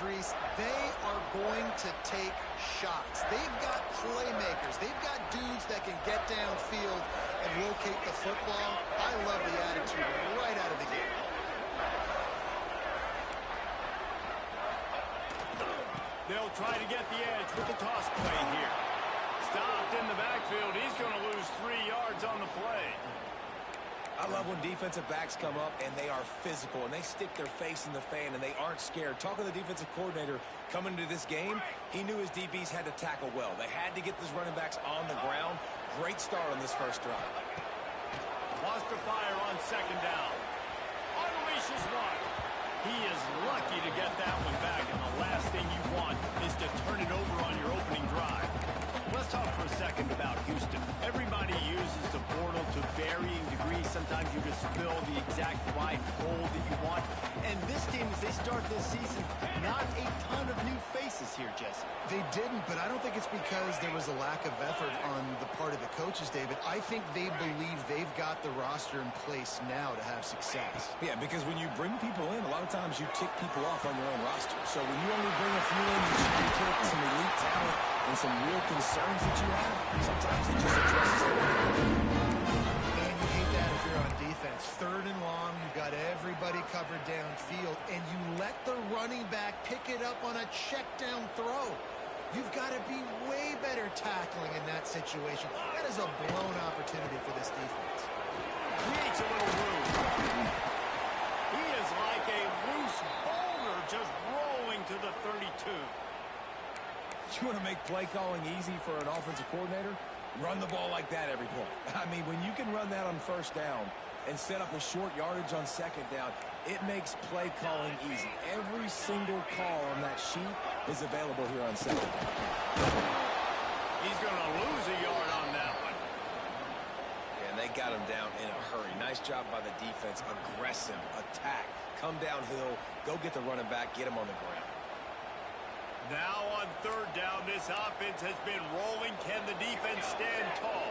Reese, they are going to take shots. They've got playmakers. They've got dudes that can get downfield and locate the football. I love the attitude right out of the gate. They'll try to get the edge with the toss play here. Stopped in the backfield. He's going to lose 3 yards on the play. I love when defensive backs come up and they are physical and they stick their face in the fan and they aren't scared. Talking to the defensive coordinator coming into this game, he knew his DBs had to tackle well. They had to get these running backs on the ground. Great start on this first drive. Wants to fire on second down. Unleashes one. He is lucky to get that one back, and the last thing you want is to turn it over on your opening drive. Let's talk for a second about Houston. Everybody uses the portal to varying degrees. Sometimes you just fill the exact right hole that you want. And this team, as they start this season, not a ton of new faces here, Jesse. They didn't, but I don't think it's because there was a lack of effort on the part of the coaches, David. I think they believe they've got the roster in place now to have success. Yeah, because when you bring people in, a lot of times you tick people off on your own roster. So when you only bring a few in, you should pick some elite talent and some real concerns that you have. Sometimes it just addresses it. Man, you hate that if you're on defense. 3rd and long, you've got everybody covered downfield, and you let the running back pick it up on a check down throw. You've got to be way better tackling in that situation. That is a blown opportunity for this defense. Creates a little room. He is like a loose boulder just rolling to the 32. You want to make play calling easy for an offensive coordinator? Run the ball like that every point. I mean, when you can run that on first down and set up a short yardage on second down, it makes play calling easy. Every single call on that sheet is available here on second down. He's going to lose a yard on that one. Yeah, and they got him down in a hurry. Nice job by the defense. Aggressive attack. Come downhill, go get the running back, get him on the ground. Now on 3rd down, this offense has been rolling. Can the defense stand tall?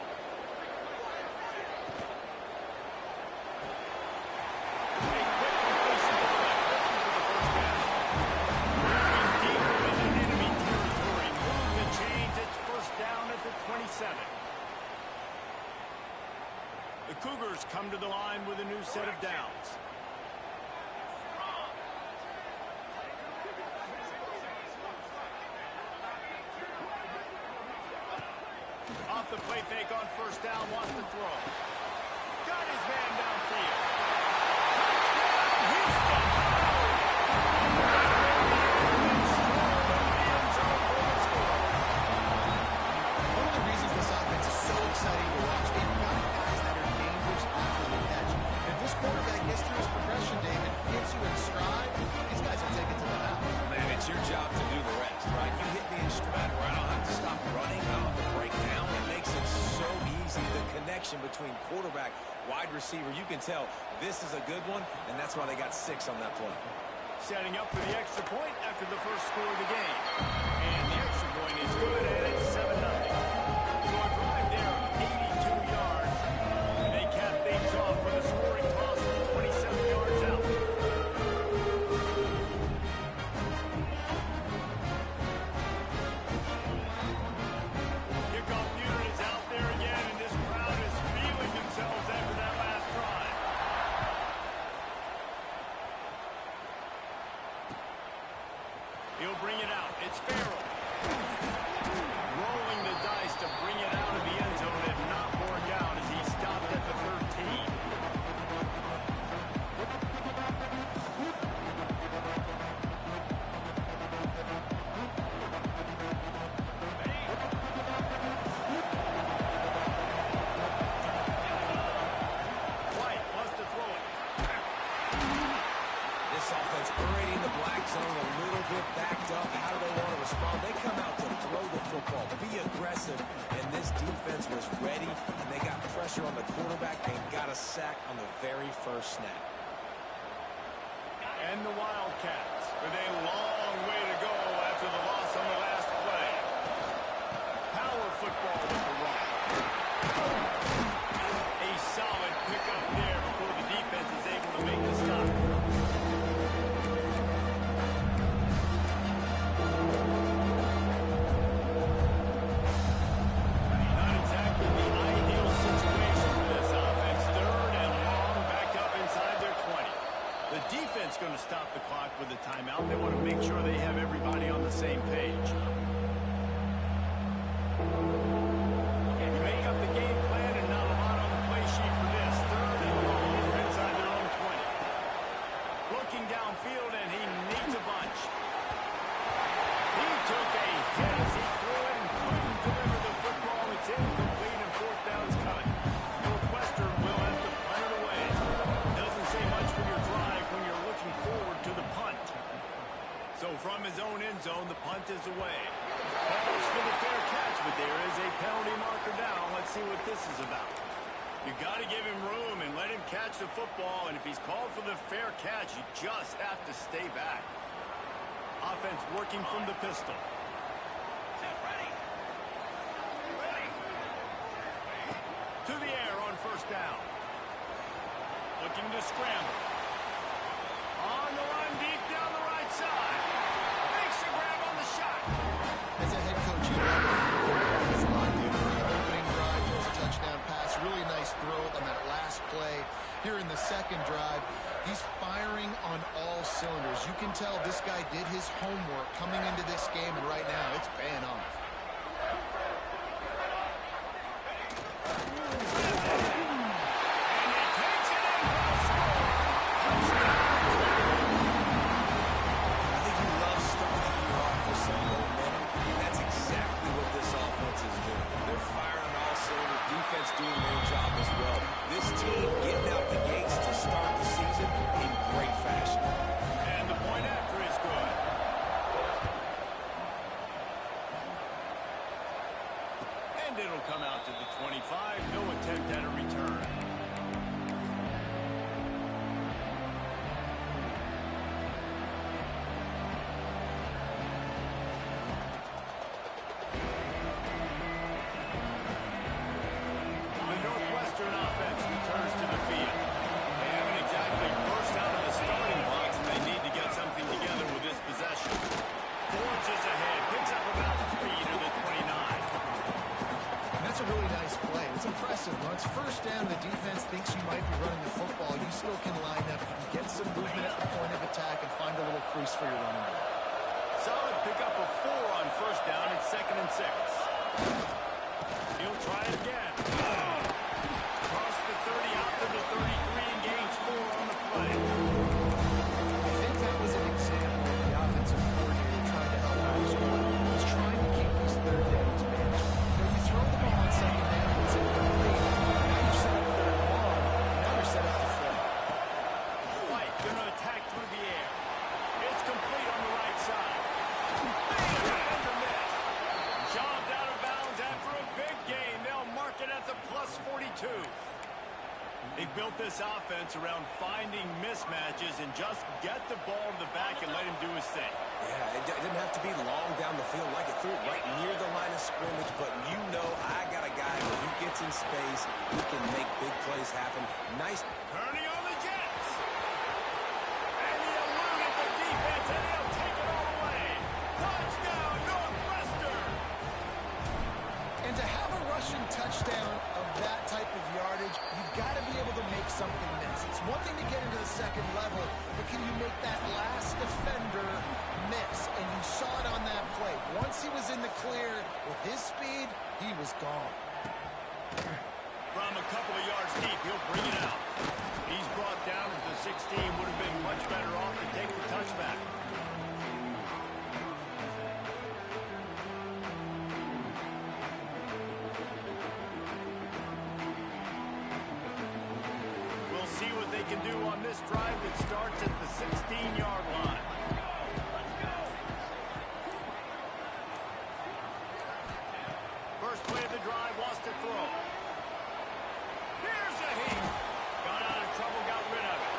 The Cougars come to the line with a new set of downs. Off the play fake on first down, wants to throw. Got his man downfield. One of the reasons this offense is so exciting to watch, they've got guys that are dangerous after the catch. If this quarterback gets through his progression, David, hits you in stride, these guys will take it to the house. Man, it's your job to do the rest, right? You hit me in stride where I don't have to stop running, I don't have to break down. It makes it so easy. The connection between quarterback, wide receiver, you can tell this is a good one, and that's why they got 6 on that play. Setting up for the extra point after the first score of the game. And the extra point is good, and it's 7-0. So a drive there of 82 yards. And they cap things off with a scoring toss from 27 yards out. Kickoff unit is out there again, and this crowd is feeling themselves after that last drive. He'll bring it out. It's Farrell. Rolling the dice to bring it out of the end zone and not work out as he stopped at the 13. White wants to throw it. This offense already in the black zone, a little bit backed up. How do they want to respond? They come out to throw the football, be aggressive, and this defense was ready, and they got pressure on the quarterback and got a sack on the very first snap. And the Wildcats with a long way to go after the loss on the last play. Power football with the run. A solid pickup there before the defense is able to make the stop. to stop the clock with a timeout. They want to make sure they have everybody on the same page. You make up the game plan and not a lot on the play sheet for this. Third and long. They're inside their own 20. Looking downfield, and he needs a bunch. He took a hit as he threw it and couldn't deliver the football. It's incomplete and fourth down's coming. Northwestern will have to punt it away. Doesn't say much for your drive when you're looking forward to the punt. So from his own end zone, the punt is away. Balls for the fair catch, but there is a penalty marker down. Let's see what this is about. You got to give him room and let him catch the football, and if he's called for the fair catch, you just have to stay back. Offense working from the pistol. To the air on first down. Looking to scramble. On the run, deep down the right side. Makes a grab on the shot. As a head coach, you love it. He's locked in for the opening drive, throws a touchdown pass. Really nice throw on that last play. Here in the second drive, he's firing on all cylinders. You can tell this guy did his homework coming into this game, and right now it's paying off. It'll come out to the 25. No attempt at a return. The Northwestern offense returns to the field. They haven't exactly burst out of the starting blocks, and they need to get something together with this possession. Forges ahead, picks up about 3 to the 29. That's a really nice play. It's impressive. When it's first down, the defense thinks you might be running the football. You still can line up. You can get some movement at the point of attack and find a little crease for your running back. Solid pickup of 4 on first down. It's 2nd and 6. He'll try it again. Across the 30 out to the 33 and gains 4 on the play. I think that was an example of the offensive coordinator trying to help out his quarterback. He's trying to keep these third downs manageable. You throw the ball on second down, it's incomplete. Now you're set up third and long. Now you're set up to throw. White going to attack through the air. It's complete on the right side. And the miss. Jobbed out of bounds after a big gain. They'll mark it at the plus 42. They've built this offense around finding mismatches and just get the ball to the back and let him do his thing. Yeah, it didn't have to be long down the field like it threw it right near the line of scrimmage, but you know I got a guy when he gets in space, he can make big plays happen. Nice. Turning on the Jets. And he eluded the defense, and he'll take it all away. Touchdown, Northwestern. And to have a rushing touchdown of that type of yardage, you've got to be able to make something miss. It's one thing to get into the second level, but can you make that last defender miss? And you saw it on that play. Once he was in the clear with his speed, he was gone. From a couple of yards deep, he'll bring it out. He's brought down to the 16. Would have been much better off to take the touchback. We'll see what they can do on this drive that starts at the 16-yard line. First play of the drive, lost to throw. Here's a heat. Got out of trouble, got rid of it.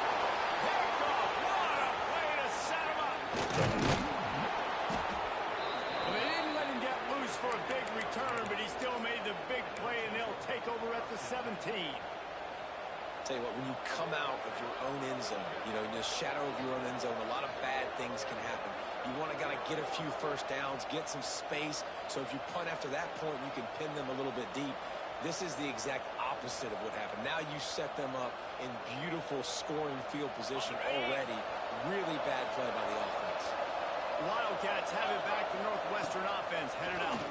Picked off. What a play to set him up. Well, they didn't let him get loose for a big return, but he still made the big play, and they'll take over at the 17. Tell you what, when you come out of your own end zone, you know, in the shadow of your own end zone, a lot of bad things can happen. You want to kind of get a few first downs, get some space, so if you punt after that point, you can pin them a little bit deep. This is the exact opposite of what happened. Now you set them up in beautiful scoring field position already. Really bad play by the offense. Wildcats have it back. The Northwestern offense headed out.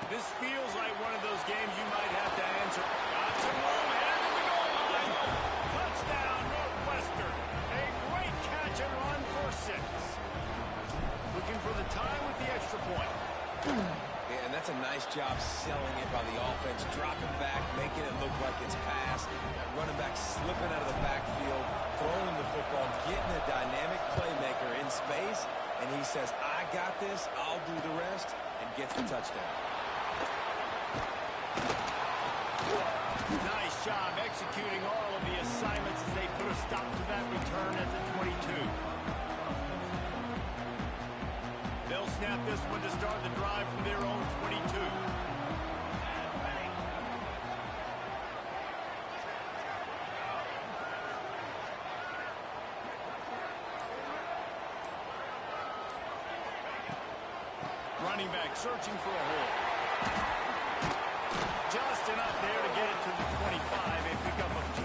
This feels like one of those games you might have to answer. Got some room, headed to the goal line. Touchdown, Northwestern. A great catch and run for 6. Looking for the tie with the extra point. Yeah, and that's a nice job selling it by the offense. Dropping back, making it look like it's passed. That running back slipping out of the backfield, throwing the football, getting a dynamic playmaker in space. And he says, I got this, I'll do the rest, and gets the touchdown. Nice job executing all of the assignments as they put a stop to that return at the 22. They'll snap this one to start the drive from their own 22. Running back searching for a hole. Just enough there to get it to the 25, a pickup of 2.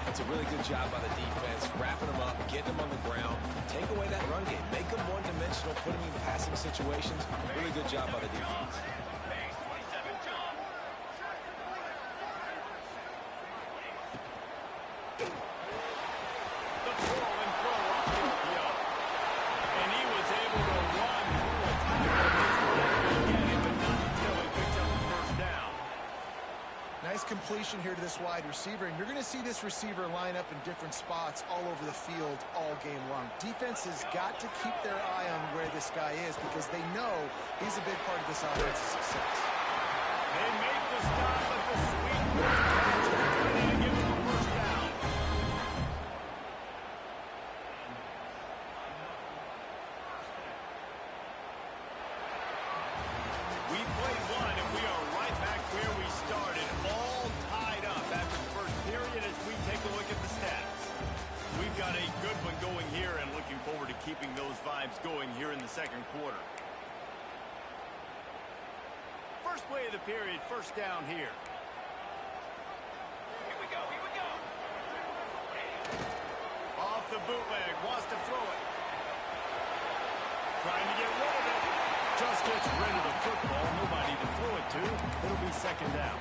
That's a really good job by the defense, wrapping them up, getting them on the ground, take away that run game, make them one-dimensional, put them in passing situations. Really good job by the defense. The pull and throw off the PO. And he was able to run through a tackle get him, but not until he picks up the first down. Nice completion here to this wide receiver, and you're going to see this receiver line up in different spots all over the field all game long. Defense has got to keep their eye on where this guy is because they know he's a big part of this offense's success. They make the stop at the sweet catch and give him the first down. We played one, and we are right back where we started, all tied up after the first period as we take a look at the stats. We've got a good one going here and looking forward to keeping those vibes going here in the second quarter. First play of the period, first down here. Here we go, here we go. Off the bootleg, wants to throw it. Trying to get rid of it. Just gets rid of the football. Nobody to throw it to. It'll be second down.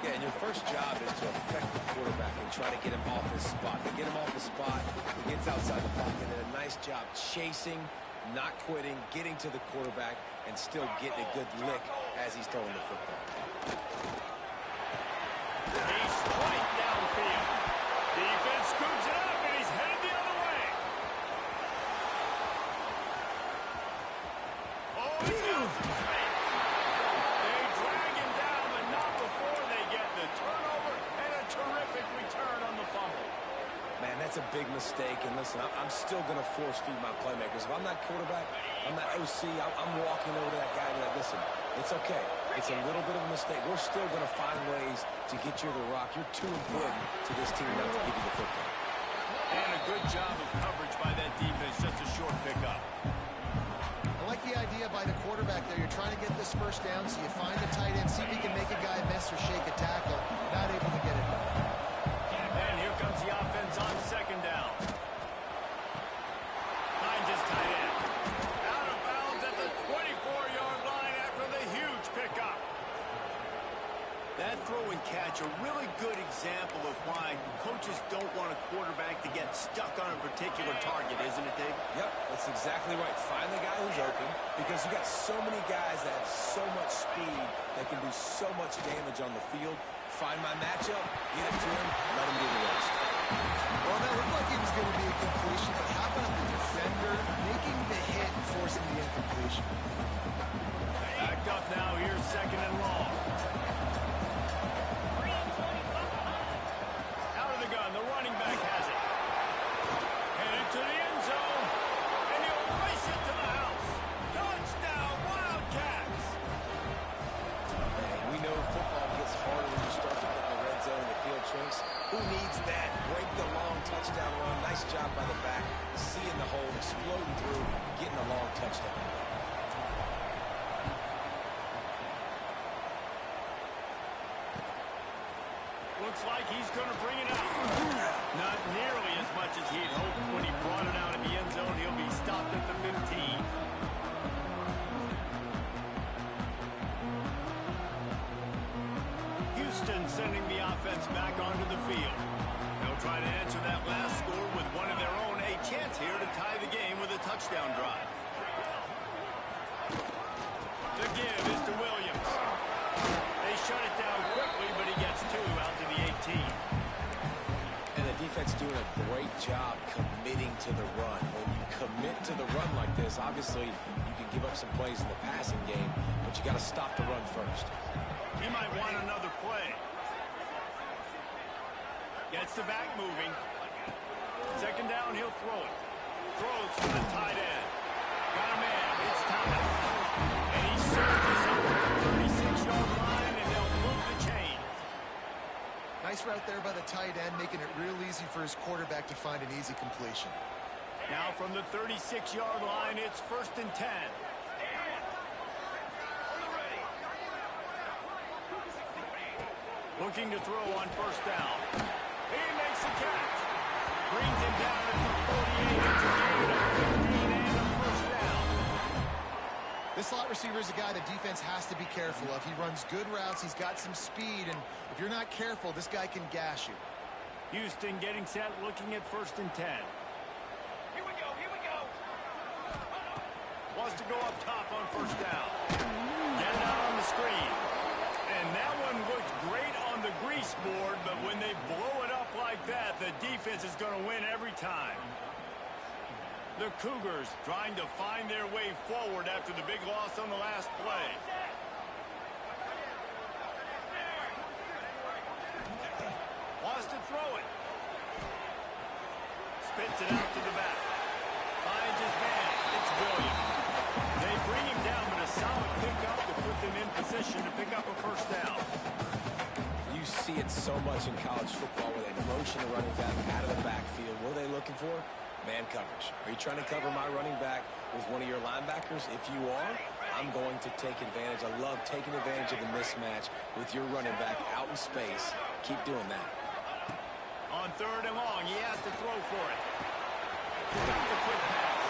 Yeah, and your first job is to affect the quarterback and try to get him off his spot. To get him off his spot, he gets outside the pocket, and a nice job chasing, not quitting, getting to the quarterback, and still getting a good lick as he's throwing the football. He's straight downfield. Defense scoops it up, and he's headed the other way. Oh, he's got some space. They drag him down, but not before they get the turnover and a terrific return on the fumble. Man, that's a big mistake. And listen, I'm still going to force feed my playmakers. If I'm not quarterback, I'm not OC, I'm walking over to that guy and be like, listen, it's okay. It's a little bit of a mistake. We're still going to find ways to get you the rock. You're too important to this team not to give you the football. And a good job of coverage by that defense. Just a short pickup. I like the idea by the quarterback there. You're trying to get this first down, so you find the tight end, see if he can make a guy miss or shake a tackle. Not able to get it done. And here comes the offense on second down. Finds his tight end. Out of bounds at the 24-yard line after the huge pickup. That throw and catch, a really good example of why coaches don't want a quarterback to get stuck on a particular target, isn't it, Dave? Yep, that's exactly right. Find the guy who's open because you got so many guys that have so much speed that can do so much damage on the field. Find my matchup, get it to him, let him do the rest. Well, that looked like it was going to be a completion, but how about the defender making the hit and forcing the incompletion? Backed up now, here's second and long. Out of the gun, the running back has it. Headed to the end zone, and he'll race it to the house. Touchdown, Wildcats! Man, we know football gets harder when you start to get in the red zone and the field shrinks. Who needs that? Break the long touchdown run. Nice job by the back. Seeing the hole, exploding through, getting a long touchdown. Looks like he's going to bring it out. Not nearly as much as he'd hoped when he brought it out of the end zone. He'll be stopped at the 15. Houston sending the offense back onto the field. They'll try to answer that last score with one of their own. A chance here to tie the game with a touchdown drive. The give is to Williams. They shut it down quickly, but he gets two out to the 18. And the defense doing a great job committing to the run. When you commit to the run like this, obviously you can give up some plays in the passing game, but you got to stop the run first. He might want another play. Gets the back moving. Second down, he'll throw it. Throws to the tight end. Got a man. It's Thomas. And he surges up to the 36-yard line, and they'll move the chain. Nice route there by the tight end, making it real easy for his quarterback to find an easy completion. Now from the 36-yard line, it's 1st and 10. Looking to throw on 1st down. He makes the catch. Brings him down at the 48. It's a gain of 15 and a 1st down. This slot receiver is a guy the defense has to be careful of. He runs good routes. He's got some speed, and if you're not careful, this guy can gash you. Houston getting set, looking at 1st and 10. Here we go, here we go. Wants to go up top on 1st down. Get it out on the screen. And that one looked great on the grease board, but when they blow it up like that, the defense is going to win every time. The Cougars trying to find their way forward after the big loss on the last play. Wants to throw it. Spits it out to the back. Finds his man. It's Williams. They bring him down, but a solid pickup to put them in position to pick up a 1st down. You see it so much in college football with a motion of running back out of the backfield. What are they looking for? Man coverage. Are you trying to cover my running back with one of your linebackers? If you are, I'm going to take advantage. I love taking advantage of the mismatch with your running back out in space. Keep doing that. On 3rd and long, he has to throw for it. Got the quick pass.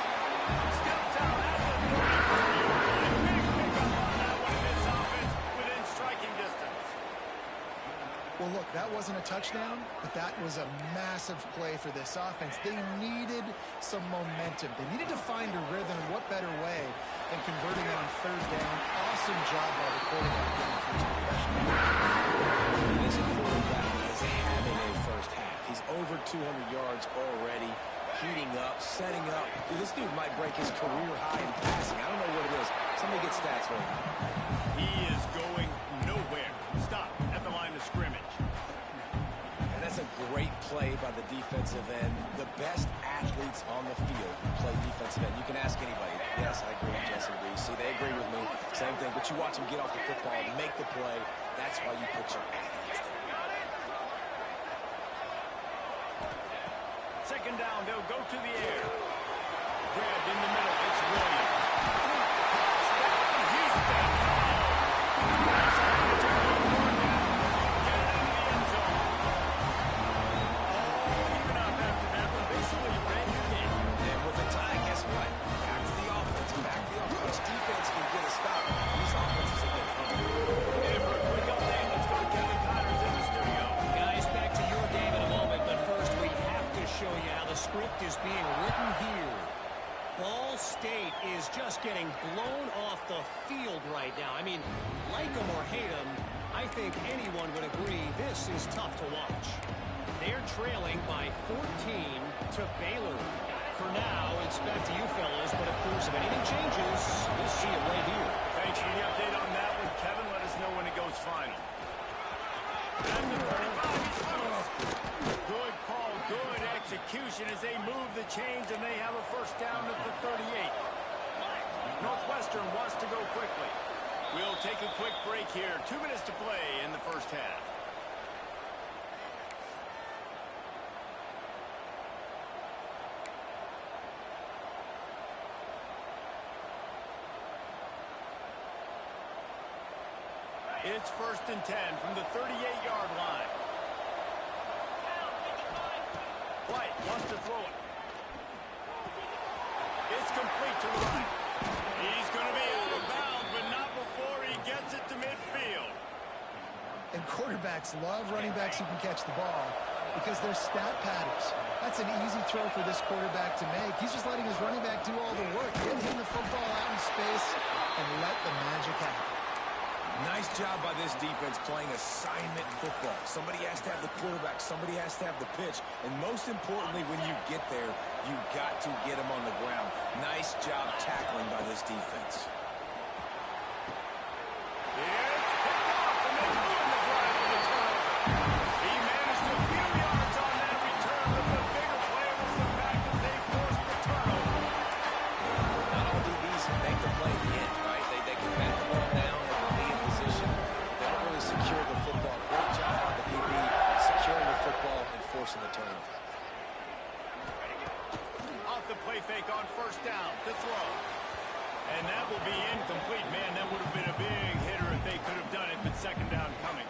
Steps out at the 30. Big pickup on that one in this offense within striking distance. Well, look, that wasn't a touchdown, but that was a massive play for this offense. They needed some momentum. They needed to find a rhythm. What better way than converting it on 3rd down? Awesome job by the quarterback getting through to possession. This quarterback is having a first half. He's over 200 yards already, heating up, setting up. Dude, this dude might break his career high in passing. I don't know what it is. Somebody get stats for him. He is going nowhere. Stop at the line of scrimmage. And that's a great play by the defensive end. The best athletes on the field play defensive end. You can ask anybody. Yes, I agree with Jesse Reese. See, they agree with me. Same thing. But you watch them get off the football, make the play. That's why you put your athletes there. 2nd down, they'll go to the air. Grabbed in the middle, it's Williams. Houston. Get it into the end zone. Oh, even up after that, but basically ran your game. And with a tie, guess what? Back to the offense. Back to the offense. Which defense can get a stop? These offenses have been hungry. And for a quick update, let's go to Kevin Connors in the studio. Guys, back to your game in a moment, but first we have to show you how the script is being written here. Ball State is just getting blown off the field right now. I mean, like them or hate them, I think anyone would agree this is tough to watch. They're trailing by 14 to Baylor. For now, it's back to you fellas, but of course, if anything changes, we'll see it right here. Thanks for the update on that one, Kevin. Let us know when it goes final. At the 35, he's loose. Good call, good execution as they move the chains, and they have a 1st down at the 38. Northwestern wants to go quickly. We'll take a quick break here. 2 minutes to play in the 1st half. It's 1st and 10 from the 38-yard line. White wants to throw it. It's complete to the right. He's going to be out of bounds, but not before he gets it to midfield. And quarterbacks love running backs who can catch the ball because they're stat padders. That's an easy throw for this quarterback to make. He's just letting his running back do all the work. Get him the football out in space and let the magic happen. Nice job by this defense playing assignment football. Somebody has to have the quarterback. Somebody has to have the pitch. And most importantly, when you get there, you got to get him on the ground. Nice job tackling by this defense. The turnover. Off the play fake on first down to throw. And that will be incomplete. Man, that would have been a big hitter if they could have done it, but second down coming.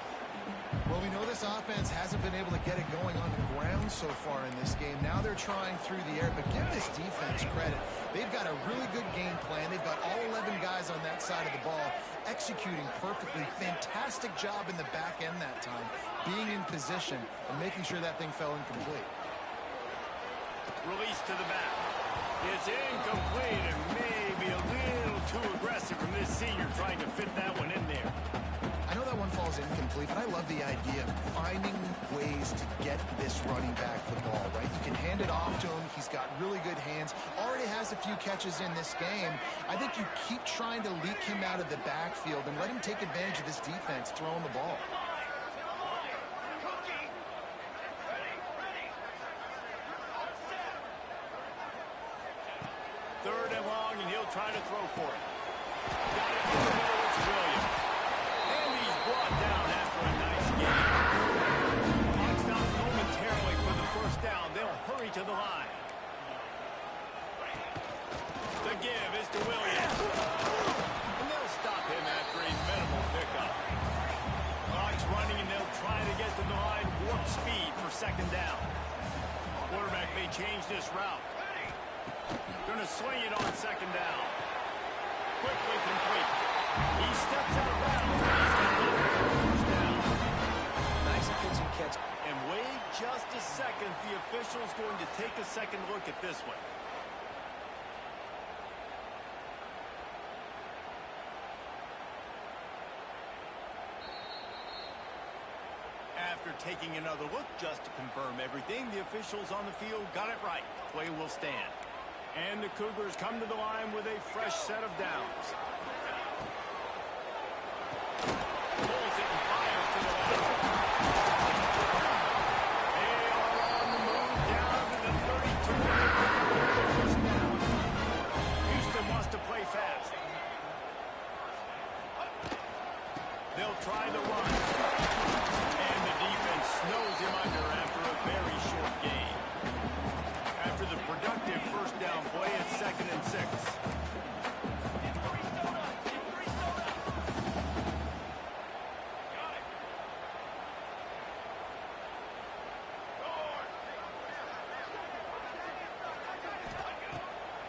Well, we know this offense hasn't been able to get it going on the ground so far in this game. Now they're trying through the air, but give this defense credit. They've got a really good game plan. They've got all 11 guys on that side of the ball executing perfectly. Fantastic job in the back end that time, being in position and making sure that thing fell incomplete. Release to the back. It's incomplete and maybe a little too aggressive from this senior trying to fit that one in there. I know that one falls incomplete, but I love the idea of finding ways to get this running back the ball, right? You can hand it off to him. He's got really good hands. Already has a few catches in this game. I think you keep trying to leak him out of the backfield and let him take advantage of this defense throwing the ball. Third and long, and he'll try to throw for it. Got it in the middle. It's Williams. And he's brought down after a nice game. Clock stops momentarily for the first down. They'll hurry to the line. The give is to Williams. And they'll stop him after a minimal pickup. Clock's running, and they'll try to get to the line. Warp speed for second down. Quarterback may change this route. Going to swing it on second down. Quickly complete. He steps out of bounds. First down. Nice pitch and catch. And wait just a second. The official's going to take a second look at this one. After taking another look just to confirm everything, the officials on the field got it right. Play will stand. And the Cougars come to the line with a fresh set of downs. Pulls it and fires to the left. They are on the move down to the 32. First down. Houston wants to play fast. They'll try the run. And the defense snows him under after a very short game. After the productive first down play, it's 2nd and 6.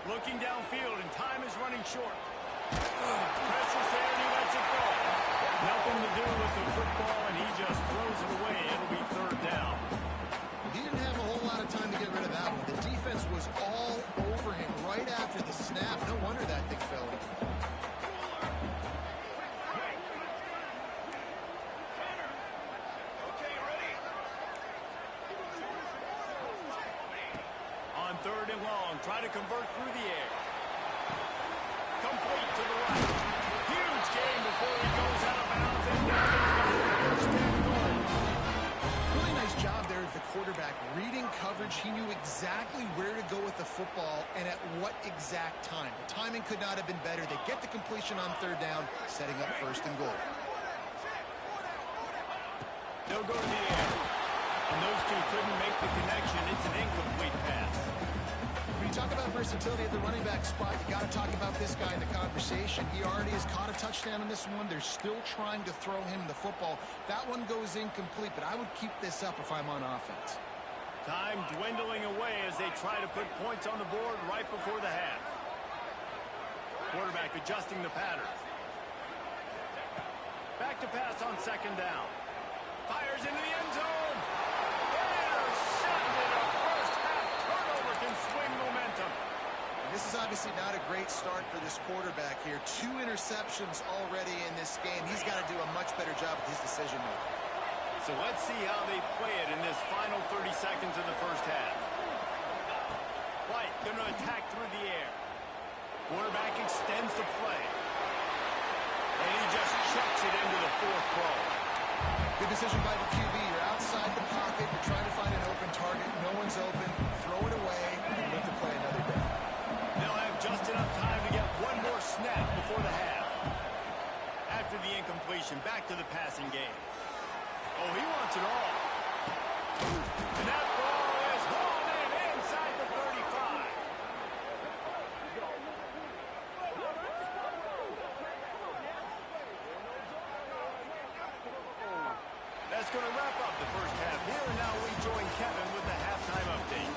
Looking downfield, and time is running short. Pressure's there, and he lets it go. Nothing to do with the football, and he just throws it away. It'll be third down. He didn't have a whole lot of time to get rid of that one. The defense was all over him right after the snap. No wonder that thing fell in. On third and long, try to convert through the air. Complete to the right. Huge game before he goes out of bounds and down the first and goal. Really nice job there of the quarterback. Reading coverage, he knew exactly where to go with the football and at what exact time. The timing could not have been better. They get the completion on third down, setting up first and goal. They'll go to the air. And those two couldn't make the connection. It's an incomplete pass. When you talk about versatility at the running back spot, you got to talk about this guy in the conversation. He already has caught a touchdown in this one. They're still trying to throw him the football. That one goes incomplete, but I would keep this up if I'm on offense. Time dwindling away as they try to put points on the board right before the half. Quarterback adjusting the pattern. Back to pass on second down. Fires into the end zone. Intercepted. A first half turnover can swing momentum. This is obviously not a great start for this quarterback here. 2 interceptions already in this game. He's got to do a much better job with his decision making. So let's see how they play it in this final 30 seconds of the first half. White going to attack through the air. Quarterback extends the play. And he just chucks it into the 4th row. Good decision by the QB. You're outside the pocket. You're trying to find an open target. No one's open. Throw it away and look to play another down. They'll have just enough time to get one more snap before the half. After the incompletion, back to the passing game. Oh, he wants it all. And that ball is hauled in inside the 35. That's going to wrap up the first half here, and now we join Kevin with the halftime update.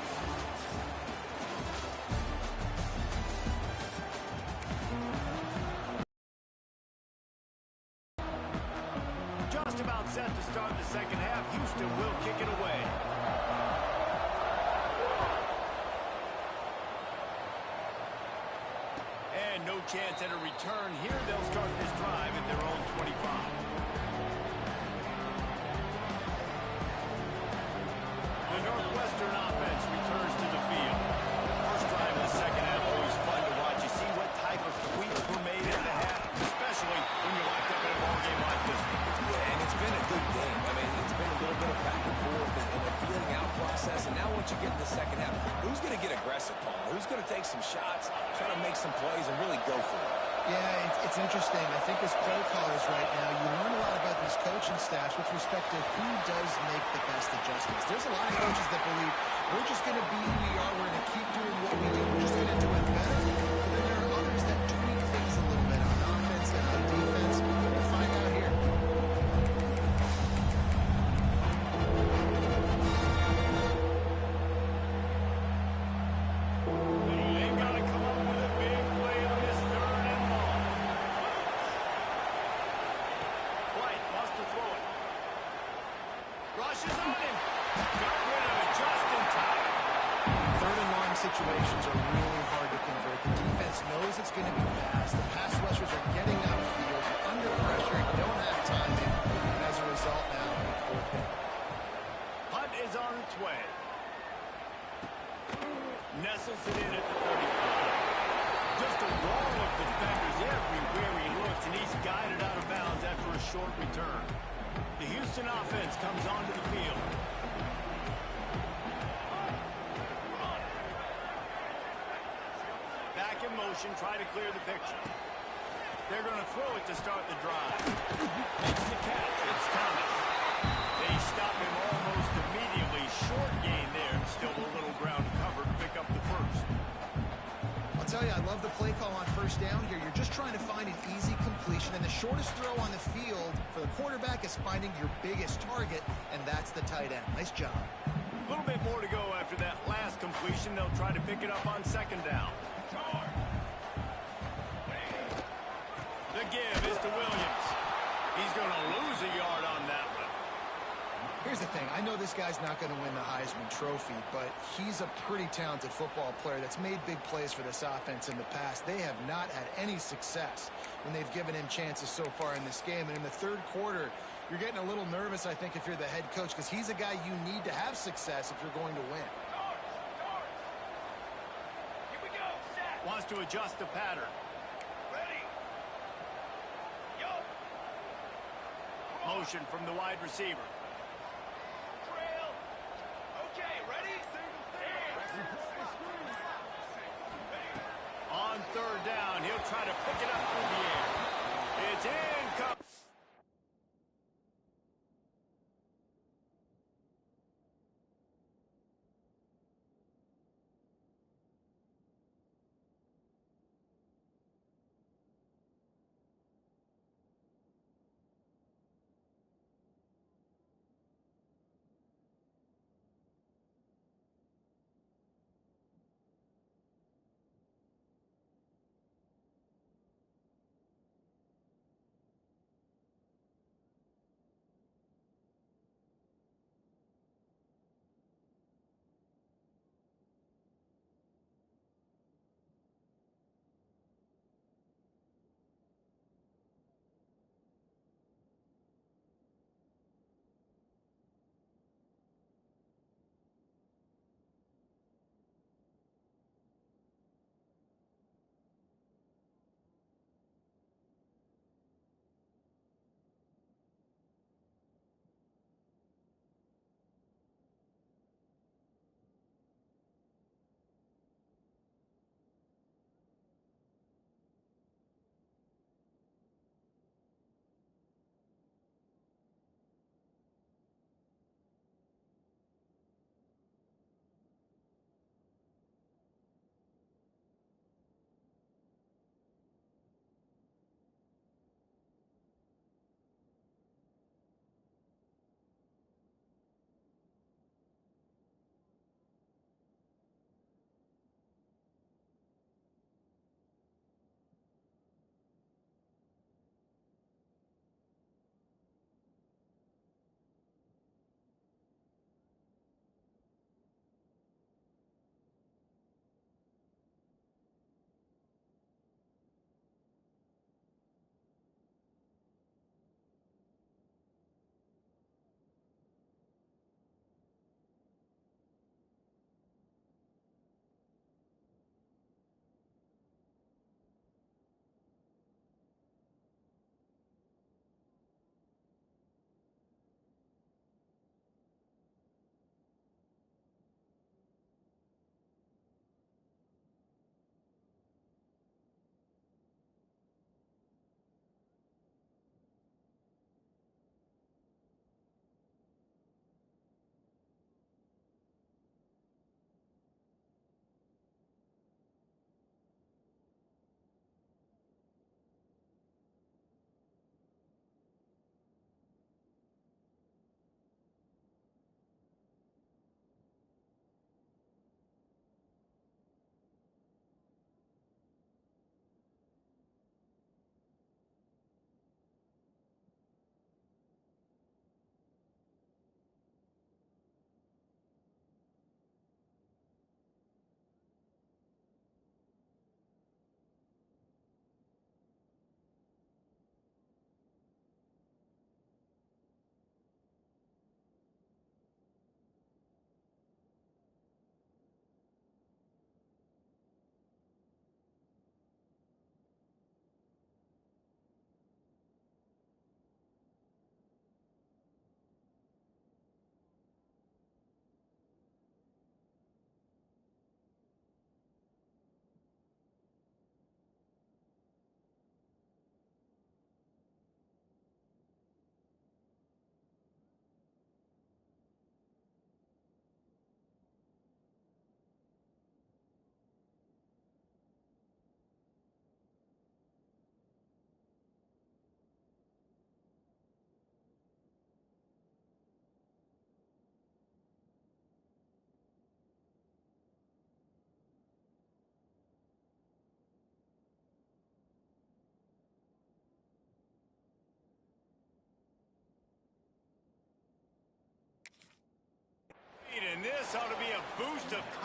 Just about set to start the second half. Houston will kick it away. And no chance at a return here. They'll start this drive at their own 25. The Northwestern offense returns to the field. First drive of the second half, always fun to watch. You see what type of tweaks were made at the half, especially when you're locked up in a ball game like this one. Yeah, and it's been a good game. I mean, it's been a little bit of back and forth and a feeling out process. And now once you get in the second half, who's going to get aggressive, Paul? Who's going to take some shots, try to make some plays, and really go for it? Yeah, it's interesting. I think as play callers right now, you learn a lot about these coaching staffs with respect to who does make the best adjustments. There's a lot of coaches that believe we're just going to be who we are. We're going to keep doing what we do. We're just going to do it better. But then there are others that tweak things a little bit on offense and on defense. We'll find out here. They've got to come up with a big play on this 3rd and long. White wants to throw it. Rushes on him. Got rid of it just in time. 3rd and long situations are really hard to convert. The defense knows it's going to be passed. The pass rushers are getting outfield. You're under pressure. You don't have timing. And as a result now, 4th down. Hunt is on its way. Nestles it in at the 35. Just a wall of defenders everywhere he looks, and he's guided out of bounds after a short return. The Houston offense comes onto the field. Back in motion, try to clear the picture. They're going to throw it to start the drive. Makes the catch. It's Thomas. They stop him almost immediately. Short gain there, and still a little ground to cover to pick up the first. I'll tell you, I love the play call on first down here. You're just trying to find an easy completion, and the shortest throw on the field for the quarterback is finding your biggest target, and that's the tight end. Nice job. A little bit more to go after that last completion. They'll try to pick it up on second down. The give is to Williams. He's going to lose a yard on that one. Here's the thing. I know this guy's not going to win the Heisman Trophy, but he's a pretty talented football player that's made big plays for this offense in the past. They have not had any success when they've given him chances so far in this game. And in the 3rd quarter, you're getting a little nervous, I think, if you're the head coach, because he's a guy you need to have success if you're going to win. Wants to adjust the pattern. Motion from the wide receiver. On 3rd down, he'll try to pick it up through the air. It's incomplete.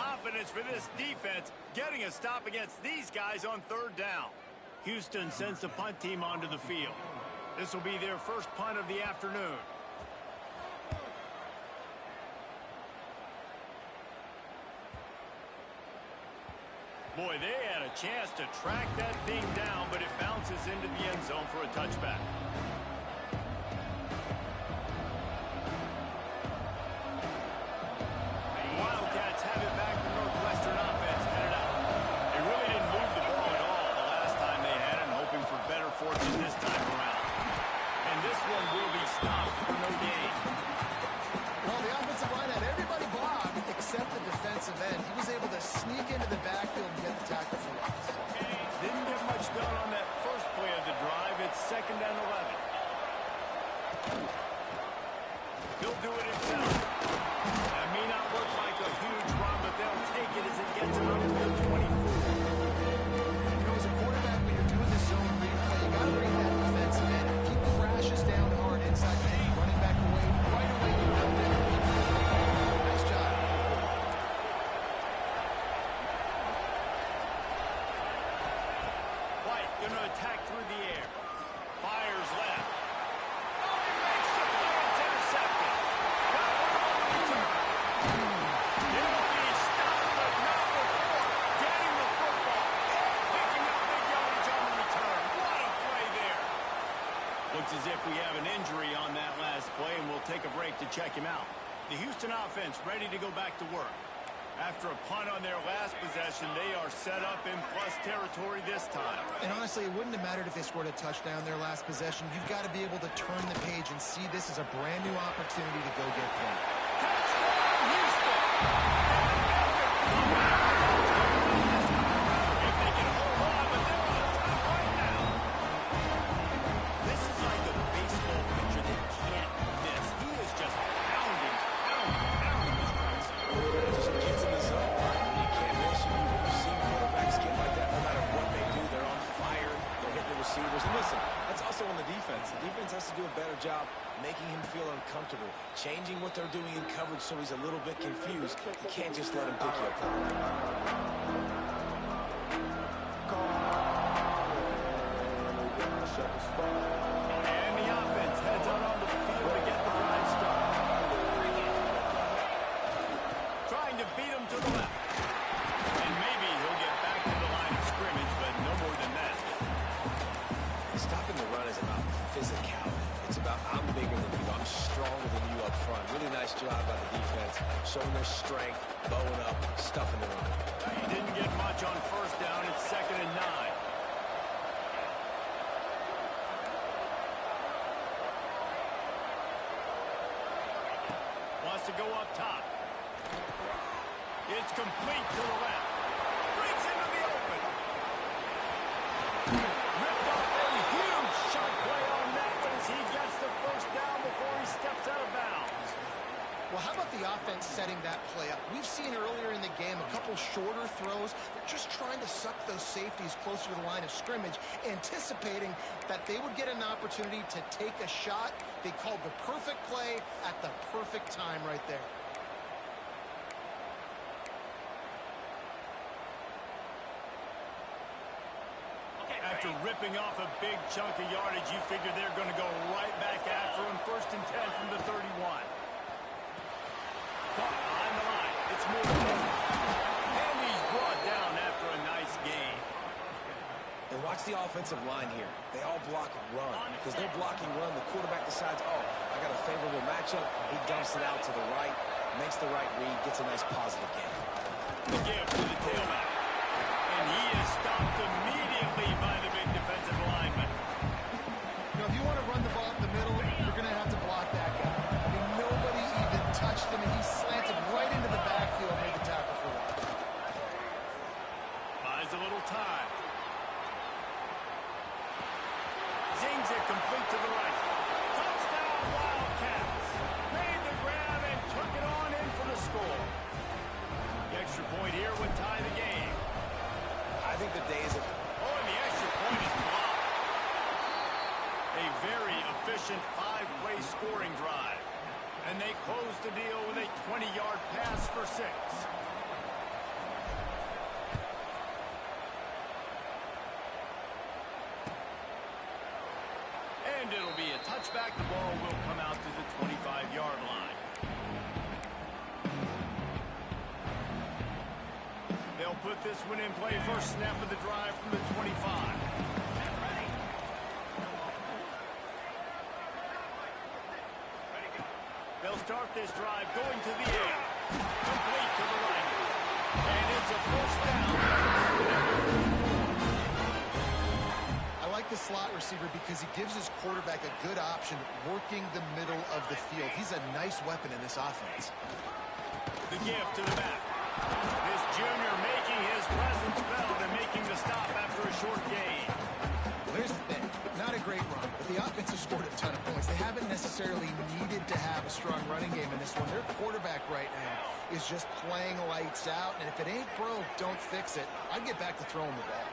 confidence for this defense, getting a stop against these guys on third down. Houston sends the punt team onto the field. This will be their first punt of the afternoon. Boy, they had a chance to track that thing down, but it bounces into the end zone for a touchback. Wildcats have it back to Northwestern offense headed out. They really didn't move the ball at all the last time they had it, hoping for better fortune this time around. And this one will be stopped for no gain. Well, the offensive line had everybody blocked except the defensive end. He was able to sneak into the backfield and get the tackle for loss. Didn't get much done on that first play of the drive. It's 2nd and 11. He'll do it himself. That may not look like a huge run, but they'll take it as it gets him up to the 24. You know, as a quarterback, when you're doing this zone replay, you got to bring that defensive end. If he crashes down hard inside the running back away, right away you know that. Nice job. White going to attack through the air. Fires left. Oh, he makes the play. It's intercepted. Got one on the return. He'll be stopped, but not before getting the football. Picking up big yardage on the return. What a play there. Looks as if we have an injury on that last play, and we'll take a break to check him out. The Houston offense ready to go back to work. After a punt on their last possession, they are set up in plus territory this time. And honestly, it wouldn't have mattered if they scored a touchdown their last possession. You've got to be able to turn the page and see this as a brand new opportunity to go get points. Touchdown, Houston! If they can hold on, but they're on top right now. This is like a baseball pitcher that can't miss. He is just pounding the strikes. It just gets in the zone. You can't miss. You've seen quarterbacks get like that. No matter what they do, they're on fire. They're hitting the receivers. And listen, that's also on the defense. The defense has to do a better job making him feel uncomfortable, changing what they're doing in coverage so he's a little bit confused. You can't just let him pick you apart. And the offense heads out onto the field to get the drive started. Trying to beat him to the left. And maybe he'll get back to the line of scrimmage, but no more than that. Stopping the run is about physicality. It's about I'm bigger than you. I'm stronger than you up front. Really nice job by the defense, showing their strength, bowing up, stuffing the run. He didn't get much on first down. It's 2nd and 9. Wants to go up top. It's complete to the left. Brings into the open. Ripped off a huge shot play on that one as he gets the first down before he steps out of bounds. Well, how about the offense setting that play up? We've seen earlier in the game a couple shorter throws. They're just trying to suck those safeties closer to the line of scrimmage, anticipating that they would get an opportunity to take a shot. They called the perfect play at the perfect time right there. After ripping off a big chunk of yardage, you figure they're going to go right back after him. 1st and 10 from the 31. Caught behind the line. It's moving. And he's brought down after a nice gain. And watch the offensive line here. They all block run. Because they're blocking run, the quarterback decides, oh, I got a favorable matchup. He dumps it out to the right, makes the right read, gets a nice positive gain. The give to the tailback. And he is stopped immediately by the big defensive lineman. You know, if you want to run the ball up the middle, you're going to have to block that guy. I mean, nobody even touched him, and he slanted right into the backfield and made the tackle for him. Buys a little time. Zings it complete to the right. Touchdown, Wildcats. Made the grab and took it on in for the score. The extra point here would tie the game. I think the days of... Oh, and the extra point is blocked. A very efficient 5-play scoring drive. And they close the deal with a 20-yard pass for 6. And it'll be a touchback. The ball will come out to the 25-yard line. They'll put this one in play. First snap of the drive from the 25. They'll start this drive going to the air. Complete to the right. And it's a first down. I like the slot receiver because he gives his quarterback a good option working the middle of the field. He's a nice weapon in this offense. The give to the back. This junior making his presence felt and making the stop after a short gain. Well, there's the thing. Not a great run, but the offense has scored a ton of points. They haven't necessarily needed to have a strong running game in this one. Their quarterback right now is just playing lights out, and if it ain't broke, don't fix it. I'd get back to throwing the ball.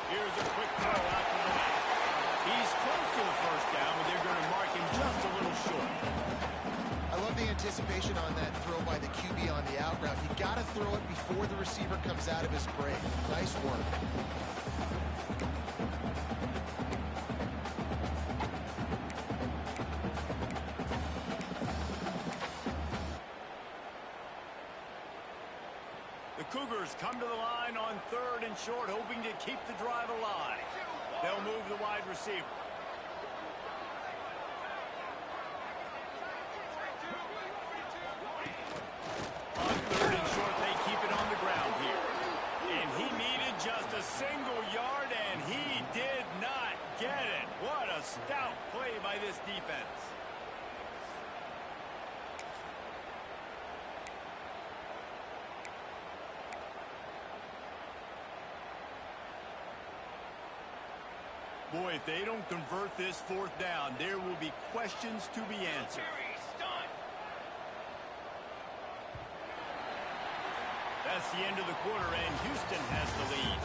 Here's a quick throw out to the left. He's close to the first down, but they're going to mark him just a little short. I love the anticipation on that throw by the QB on the out route. You got to throw it before the receiver comes out of his break. Nice work. The Cougars come to the line on 3rd and short, hoping to keep the drive alive. They'll move the wide receiver. On 3rd and short, they keep it on the ground here. And he needed just a single yard, and he did not get it. What a stout play by this defense. Boy, if they don't convert this 4th down, there will be questions to be answered. That's the end of the quarter, and Houston has the lead.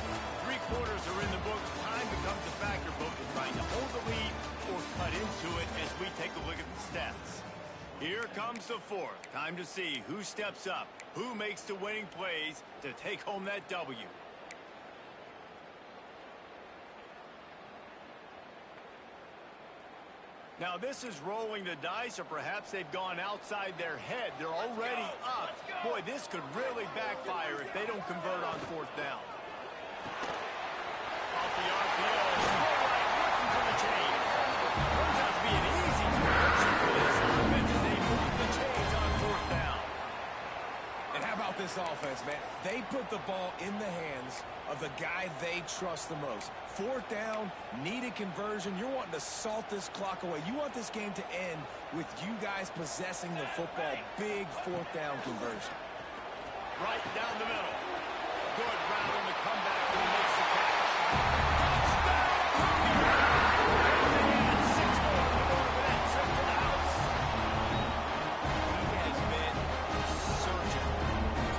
3 quarters are in the books. Time becomes a factor, both in trying to hold the lead or cut into it as we take a look at the stats. Here comes the 4th. Time to see who steps up, who makes the winning plays to take home that W. Now, this is rolling the dice, or perhaps they've gone outside their head. They're already up. Boy, this could really backfire if they don't convert on 4th down. Off the RPO, looking for the change. Turns out to be an easy conversion for this offense as they move the chains on 4th down. And how about this offense, man? They put the ball in the hands of the guy they trust the most. 4th down, needed conversion. You're wanting to salt this clock away. You want this game to end with you guys possessing the football. Big 4th down conversion. Right down the middle. Good route on the comeback. He makes the catch. Touchdown, Cougars! And they had 6 more to go for that trip to the house. He has been surgical,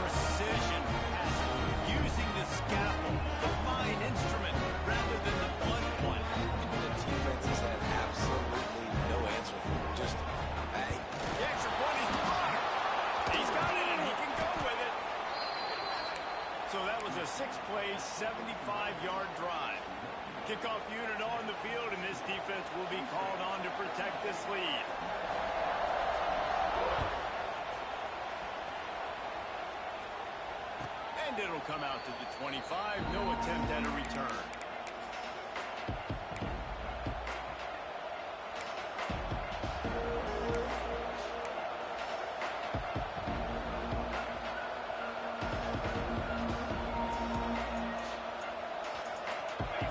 precision passing, using the scalpel, the fine instrument, rather than the blunt one. And the defense has had absolutely no answer for him. Just, hey. The extra point is blocked. He's got it, and he can go with it. So that was a 6-play, 75-yard drive. Kickoff unit on the field, and this defense will be called on to protect this lead. And it'll come out to the 25. No attempt at a return.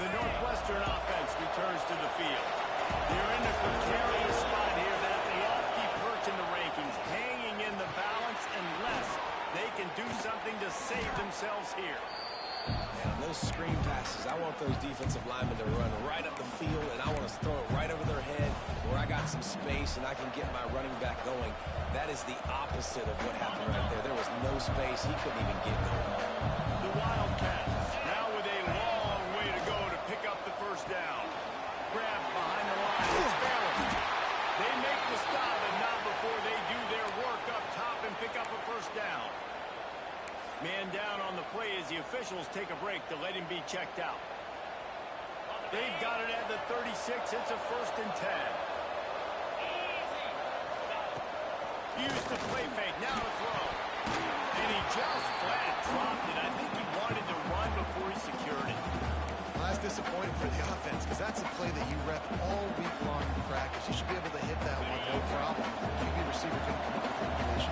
The Northwestern offense returns to the field. They're in a precarious spot here, that lofty perch in the rankings, hanging in the balance unless they can do something to save themselves here. Man, those screen passes, I want those defensive linemen to run right up the field, and I want to throw it right over their head where I got some space and I can get my running back going. That is the opposite of what happened right there. There was no space. He couldn't even get going. The Wildcats now with a long way to go to pick up the first down. Grab behind the line. It's Farrell. They make the stop, and not before they do their work up top and pick up a first down. Man down on the play as the officials take a break to let him be checked out. They've got it at the 36. It's a 1st and 10. Used the play fake. Now to throw. And he just flat dropped it. I think he wanted to run before he secured it. Well, that's disappointing for the offense because that's a play that you rep all week long in practice. You should be able to hit that one, no problem. QB receiver couldn't come up with the completion.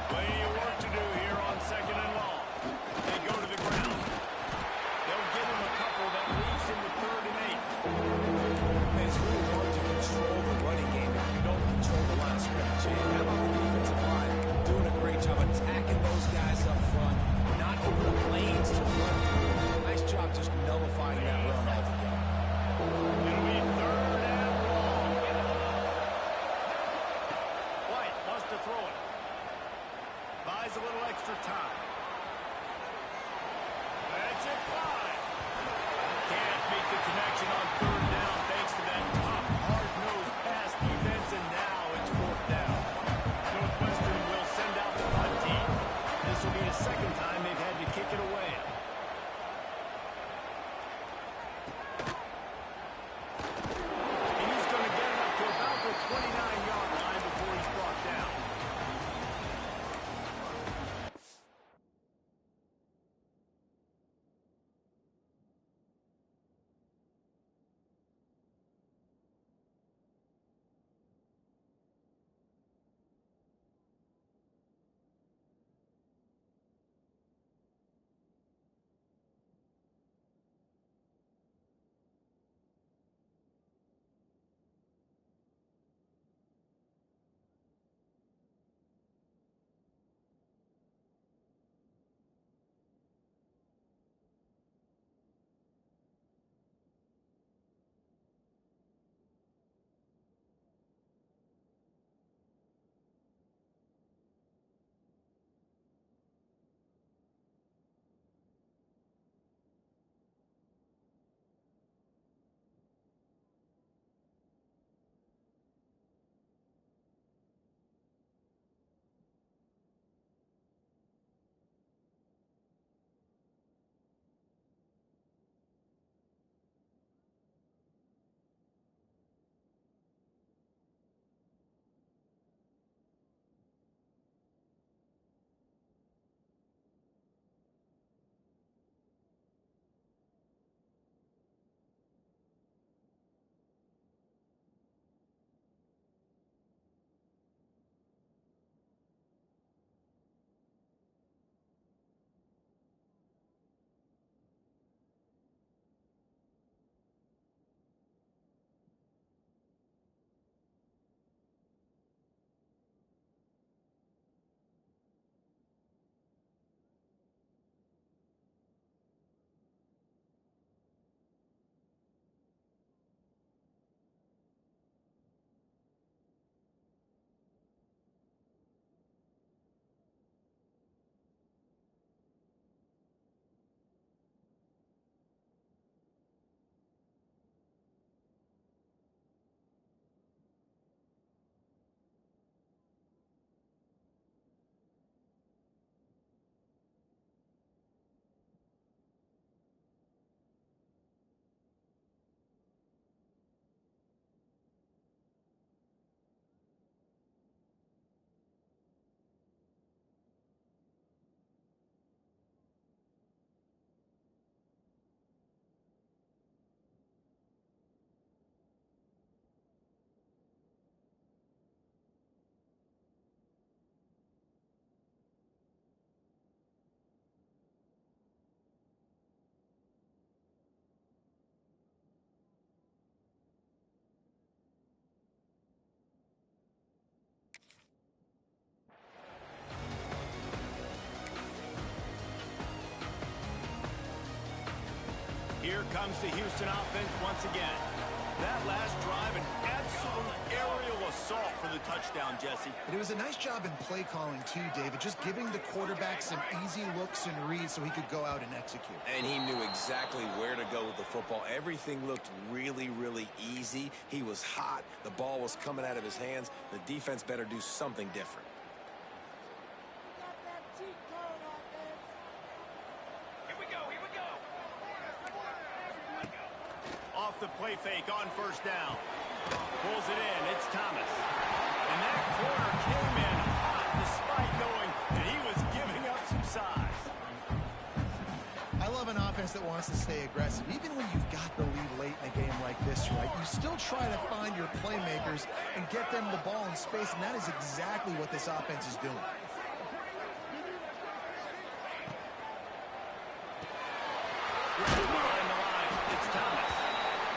Plenty of work to do here on 2nd and long. They go to the ground. They'll give him a couple that leaves him with 3rd and 8. It's really hard to control the running game if you don't control the line of scrimmage. And how about the defensive line doing a great job attacking those guys up front, not opening up lanes to run through. Nice job just nullifying that run altogether. It'll be 3rd and long. White wants to throw it. Buys a little extra time. That's it, 5. Can't make the connection on 3rd down thanks to that tough, hard-nosed pass defense, and now it's 4th down. Northwestern will send out the punt team. This will be the 2nd time they've had to kick it away. And he's going to get it up to about the 29-yard line before he's brought down. Here comes the Houston offense once again. That last drive, an absolute aerial assault for the touchdown, Jesse. But it was a nice job in play calling too, David, just giving the quarterback some easy looks and reads so he could go out and execute. And he knew exactly where to go with the football. Everything looked really, really easy. He was hot. The ball was coming out of his hands. The defense better do something different. off the play fake on first down. Pulls it in. It's Thomas. And that corner came in hot despite knowing that he was giving up some size. I love an offense that wants to stay aggressive. Even when you've got the lead late in a game like this, right, you still try to find your playmakers and get them the ball in space, and that is exactly what this offense is doing. Behind the line, it's Thomas.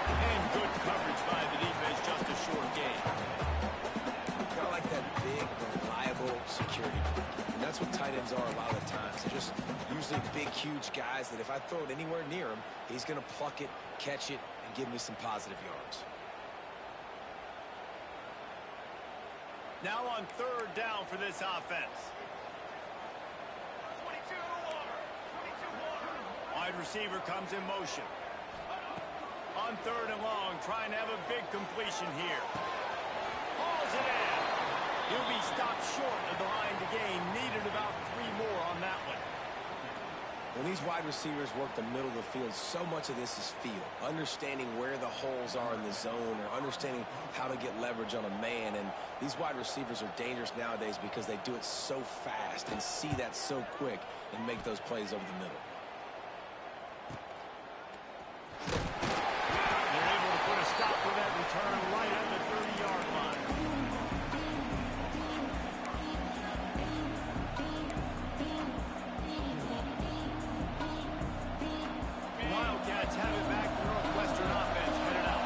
And good coverage by the defense, just a short gain. Kind of like that big, reliable security. And that's what tight ends are a lot of the times. They're just usually big, huge guys that if I throw it anywhere near him, he's going to pluck it, catch it, and give me some positive yards. Now on third down for this offense. Wide receiver comes in motion. On third and long, trying to have a big completion here. Hauls it in. He'll be stopped short of the line to gain. Needed about 3 more on that one. When these wide receivers work the middle of the field, so much of this is feel. Understanding where the holes are in the zone or understanding how to get leverage on a man. And these wide receivers are dangerous nowadays because they do it so fast and see that so quick and make those plays over the middle. They're able to put a stop to that return right at the 30-yard line. Wildcats have it back. The Northwestern offense headed out.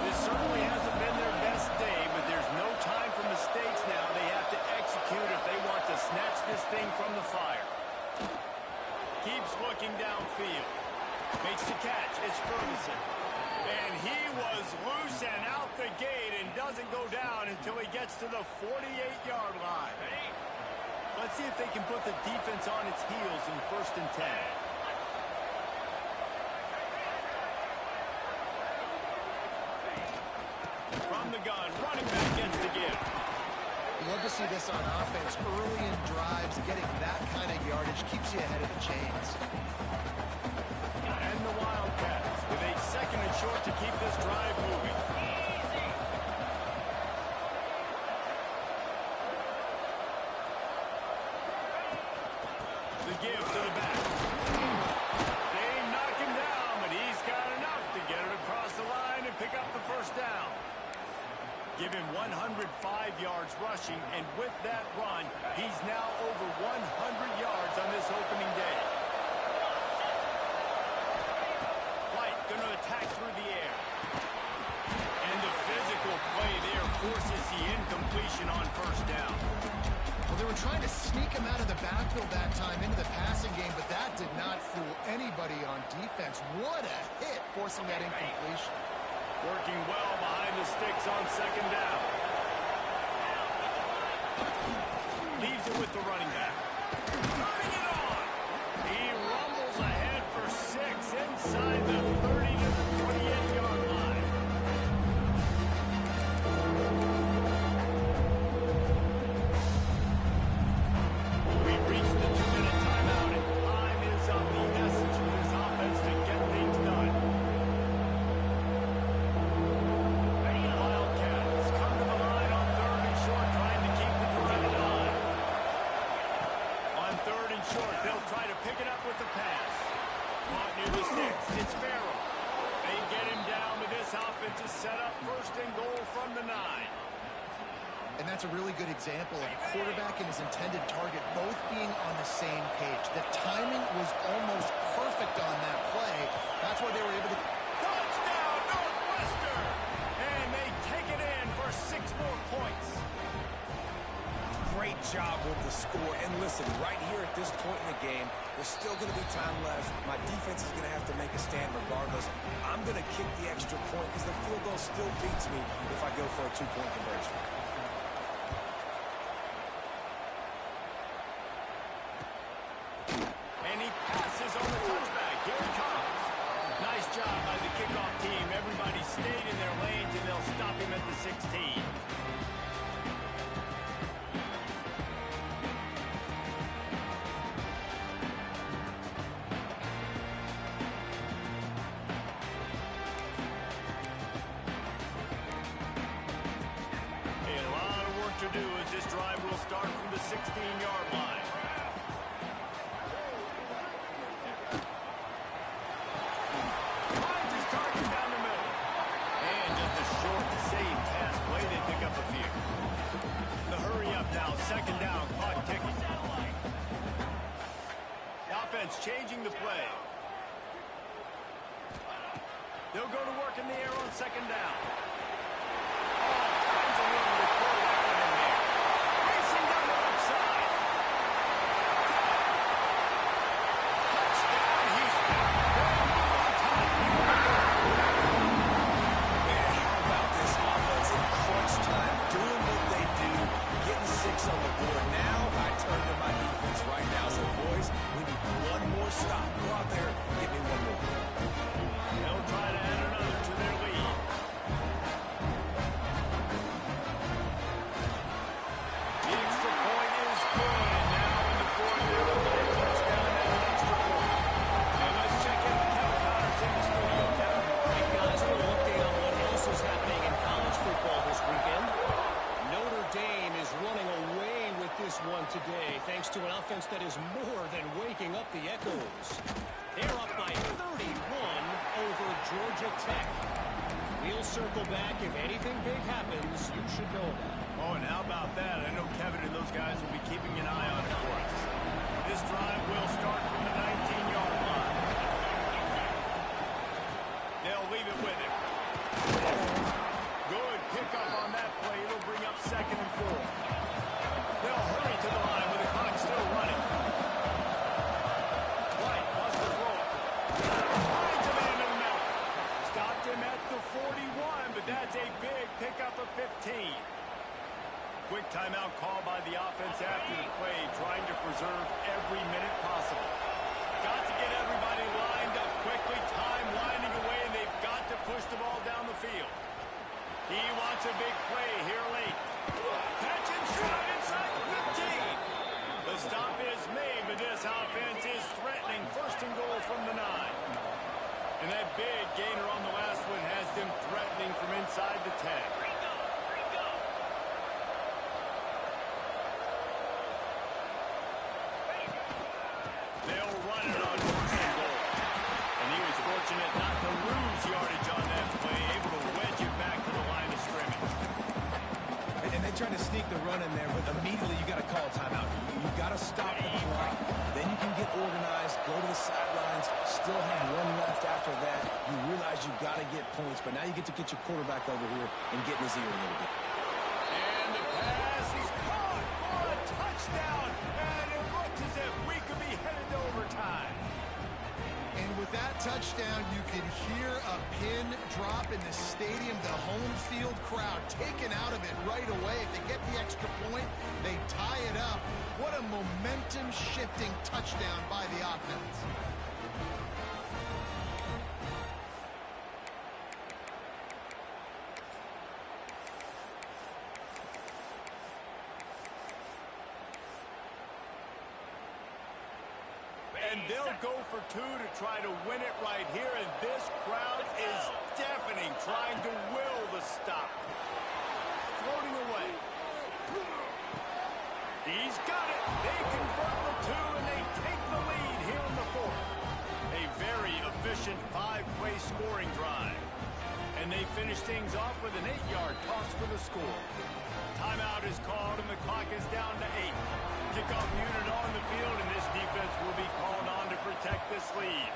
This certainly hasn't been their best day, but there's no time for mistakes now. They have to execute if they want to snatch this thing from the fire. Keeps looking downfield. Makes the catch. It's Ferguson. And he was loose and out the gate and doesn't go down until he gets to the 48-yard line. Let's see if they can put the defense on its heels in 1st and 10. From the gun, running back gets the give. You love to see this on offense. Early in drives, getting that kind of yardage keeps you ahead of the chains. And the Wildcats with a 2nd and short to keep this drive moving. The give to the back. They knock him down, but he's got enough to get it across the line and pick up the 1st down. Give him 105 yards rushing, and with that run, he's now over 100 yards on this opening day. White going to attack through the air. And the physical play there forces the incompletion on 1st down. Well, they were trying to sneak him out of the backfield that time into the passing game, but that did not fool anybody on defense. What a hit, forcing that incompletion. Working well behind the sticks on 2nd down. Leaves it with the running back. Turning it on. He rumbles ahead for 6 inside the 30 to the 28-yard line. We've reached the 2-minute timeout, and time is of the essence for this offense to get things done. Wildcats come to the line on 3rd and short, trying to keep the drive alive. On 3rd and short, they'll try to pick it up with the pass. Caught near the sticks. It's Farrell. They get him down, but this offense is set up 1st and goal from the 9. And that's a really good example of quarterback and his intended target both being on the same page. The timing was almost perfect on that play. That's why they were able to... Touchdown, Northwestern! And they take it in for 6 more points. Great job with the score. And listen, right here at this point in the game, there's still going to be time left. My defense is going to have to make a stand regardless. I'm going to kick the extra point because the field goal still beats me if I go for a 2-point conversion. And he passes on the touchback. Here it comes. Nice job by the kickoff team. Everybody stayed in their lanes, and they'll stop him at the 16. drive will start from the 16-yard line. Finds his target down the middle. And just a short, safe pass play. They pick up a few. The hurry up now. Second down. Clock ticking. The offense changing the play. They'll go to work in the air on second down. All kinds of room to throw that one in there. Racing down the left side. Touchdown, Houston. On top. Man, how about this offense in crunch time, doing what they do, getting 6 on the board. Now I turn to my defense right now. So, boys, we need one more stop. Go out there, give me one more. They'll try to add another to their lead. The extra point is good, and now in the fourth, they're looking at a touchdown and an extra point. And let's check in the count counters in the studio, Kevin. Hey, guys, a little update on what else is happening in college football this weekend. Notre Dame is running away with this one today, thanks to an offense that is more than waking up the echoes. They're up by 31 over Georgia Tech. We'll circle back. If anything big happens, you should know that. Oh, and how about that? I know Kevin and those guys will be keeping an eye on it for us. This drive will start from the 19-yard line. They'll leave it with him. Good pickup on that play. It'll bring up 2nd and 4. They'll hurry to the line with the clock still running. White wants to throw it. Finds a man in the middle. Stopped him at the 41, but that's a big pickup of 15. Quick timeout call by the offense after the play, trying to preserve every minute possible. Got to get everybody lined up quickly, time winding away, and they've got to push the ball down the field. He wants a big play here late. Catch and stride inside the 15. The stop is made, but this offense is threatening. 1st and goal from the 9. And that big gainer on the last one has them threatening from inside the 10. They'll run it on 1st and goal. And he was fortunate not to lose yardage on that play, able to wedge it back to the line of scrimmage. And they try to sneak the run in there, but immediately you got to call a timeout. You got to stop the clock. Then you can get organized, go to the sidelines, still have one left after that. You realize you got to get points, but now you get to get your quarterback over here and get in his ear a little bit. And the pass is caught for a touchdown. And it looks as if we could be headed to overtime. And with that touchdown, you can hear a pin drop in the stadium. The home field crowd taken out of it right away. If they get the extra point, they tie it up. What a momentum-shifting touchdown by the offense. And they'll go for 2 to try to win it right here. And this crowd is deafening, trying to will the stop. Floating away. He's got it. They convert the 2, and they take the lead here in the 4th. A very efficient 5-play scoring drive. And they finish things off with an 8-yard toss for the score. Timeout is called, and the clock is down to 8. Kickoff unit on the field, and this defense will be called on to protect this lead.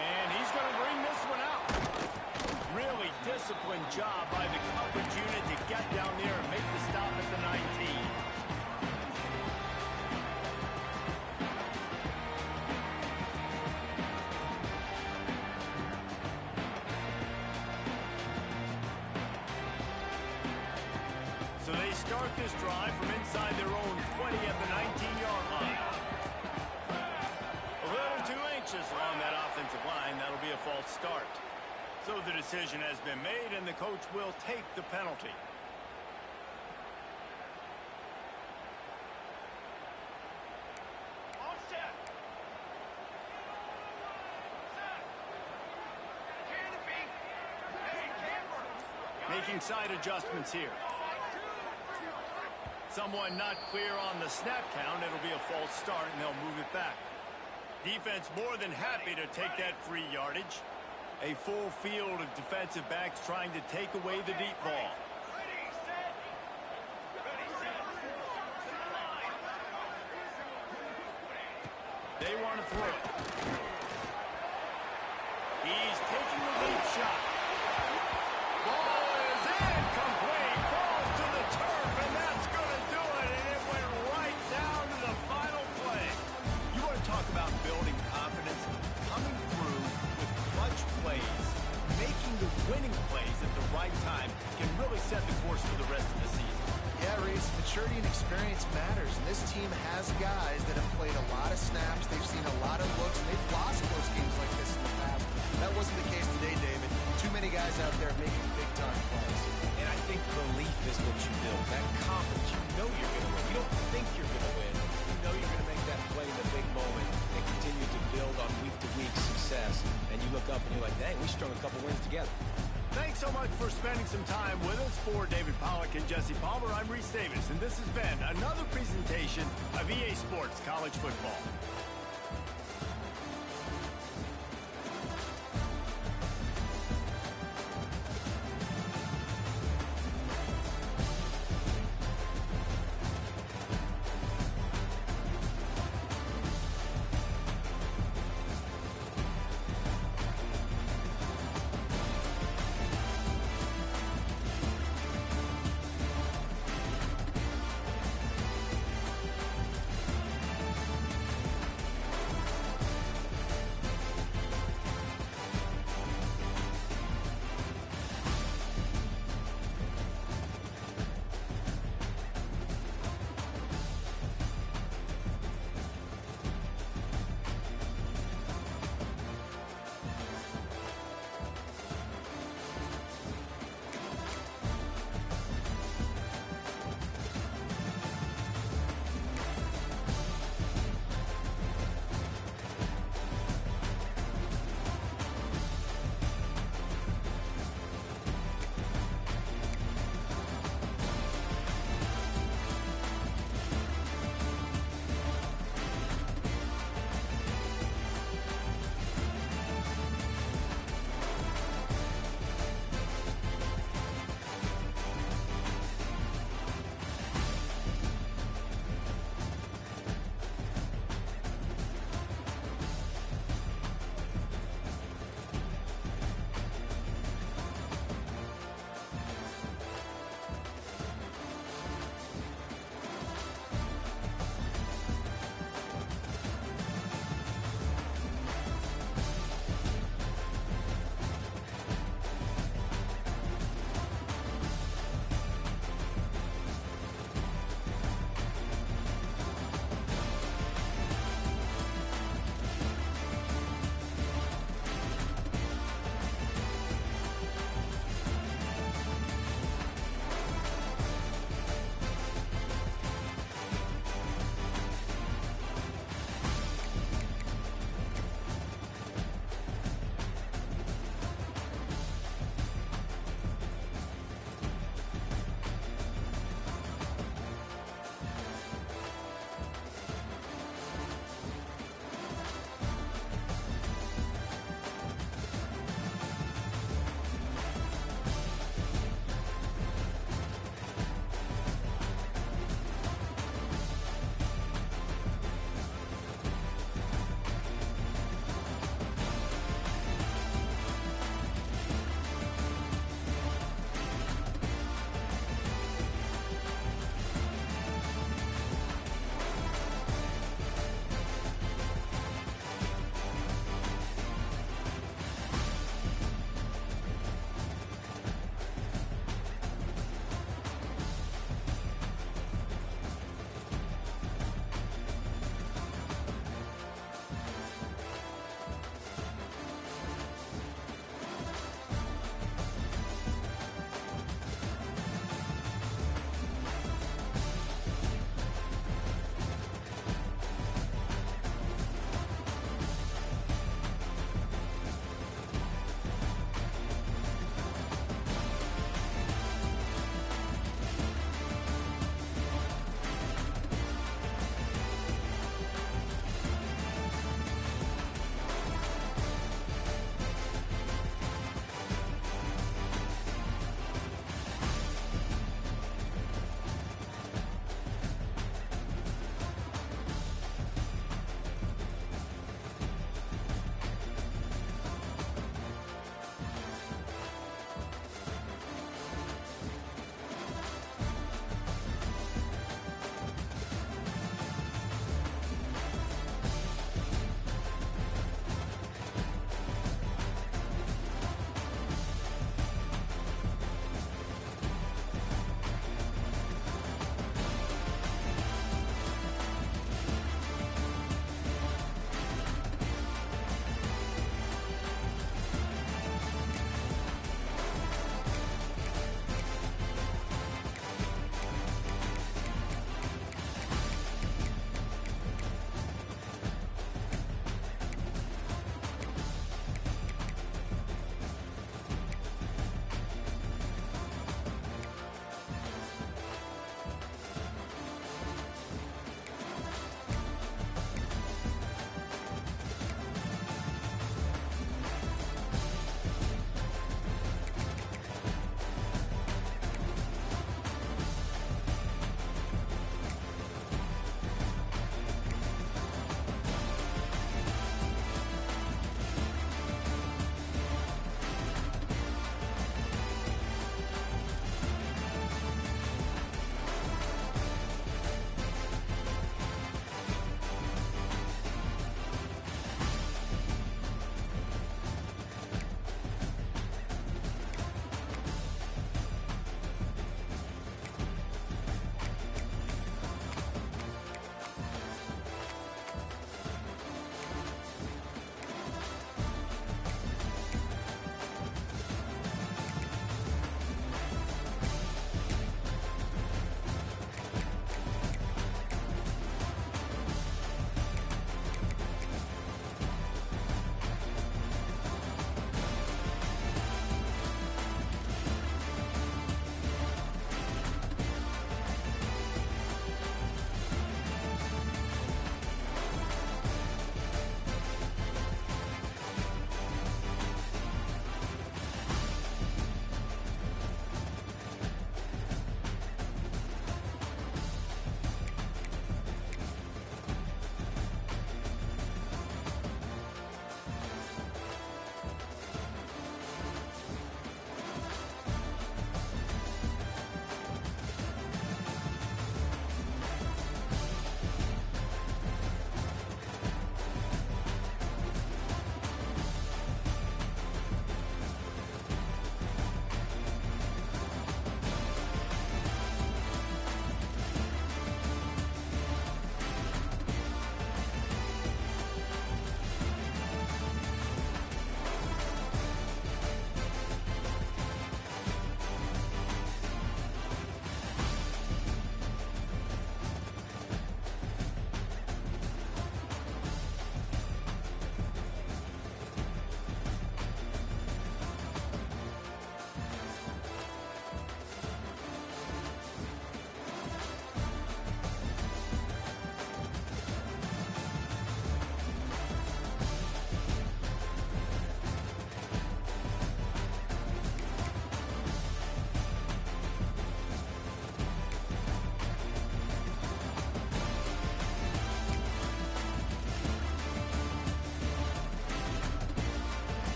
And he's going to bring this one out. Really disciplined job by the coverage unit to get down there and make the stop at the 19. So they start this drive from inside their own 20 at the 19-yard line. A little too anxious along that offensive line. That'll be a false start. So the decision has been made, and the coach will take the penalty. making side adjustments here. Someone not clear on the snap count. It'll be a false start, and they'll move it back. Defense more than happy to take that free yardage. A full field of defensive backs trying to take away the deep ball. They want to throw it. He's taking the lead shot. Ball is incomplete. Falls to the turf, and that's going to do it. And it went right down to the final play. You want to talk about building confidence? Coming through with clutch plays, making the winning plays at the right time can really set the course for the rest of the season. Yeah, Reese, maturity and experience matters, and this team has guys that have played a lot of snaps. They've seen a lot of looks, and they've lost close games like this in the past. That wasn't the case today, David. Too many guys out there making big-time plays. And I think belief is what you build. That confidence, you know you're going to win. You don't think you're going to win. You know you're going to make that play in the big moment and continue to build on week-to-week success. And you look up and you're like, dang, we strung a couple wins together. Thanks so much for spending some time with us. For David Pollack and Jesse Palmer, I'm Reese Davis, and this has been another presentation of EA Sports College Football.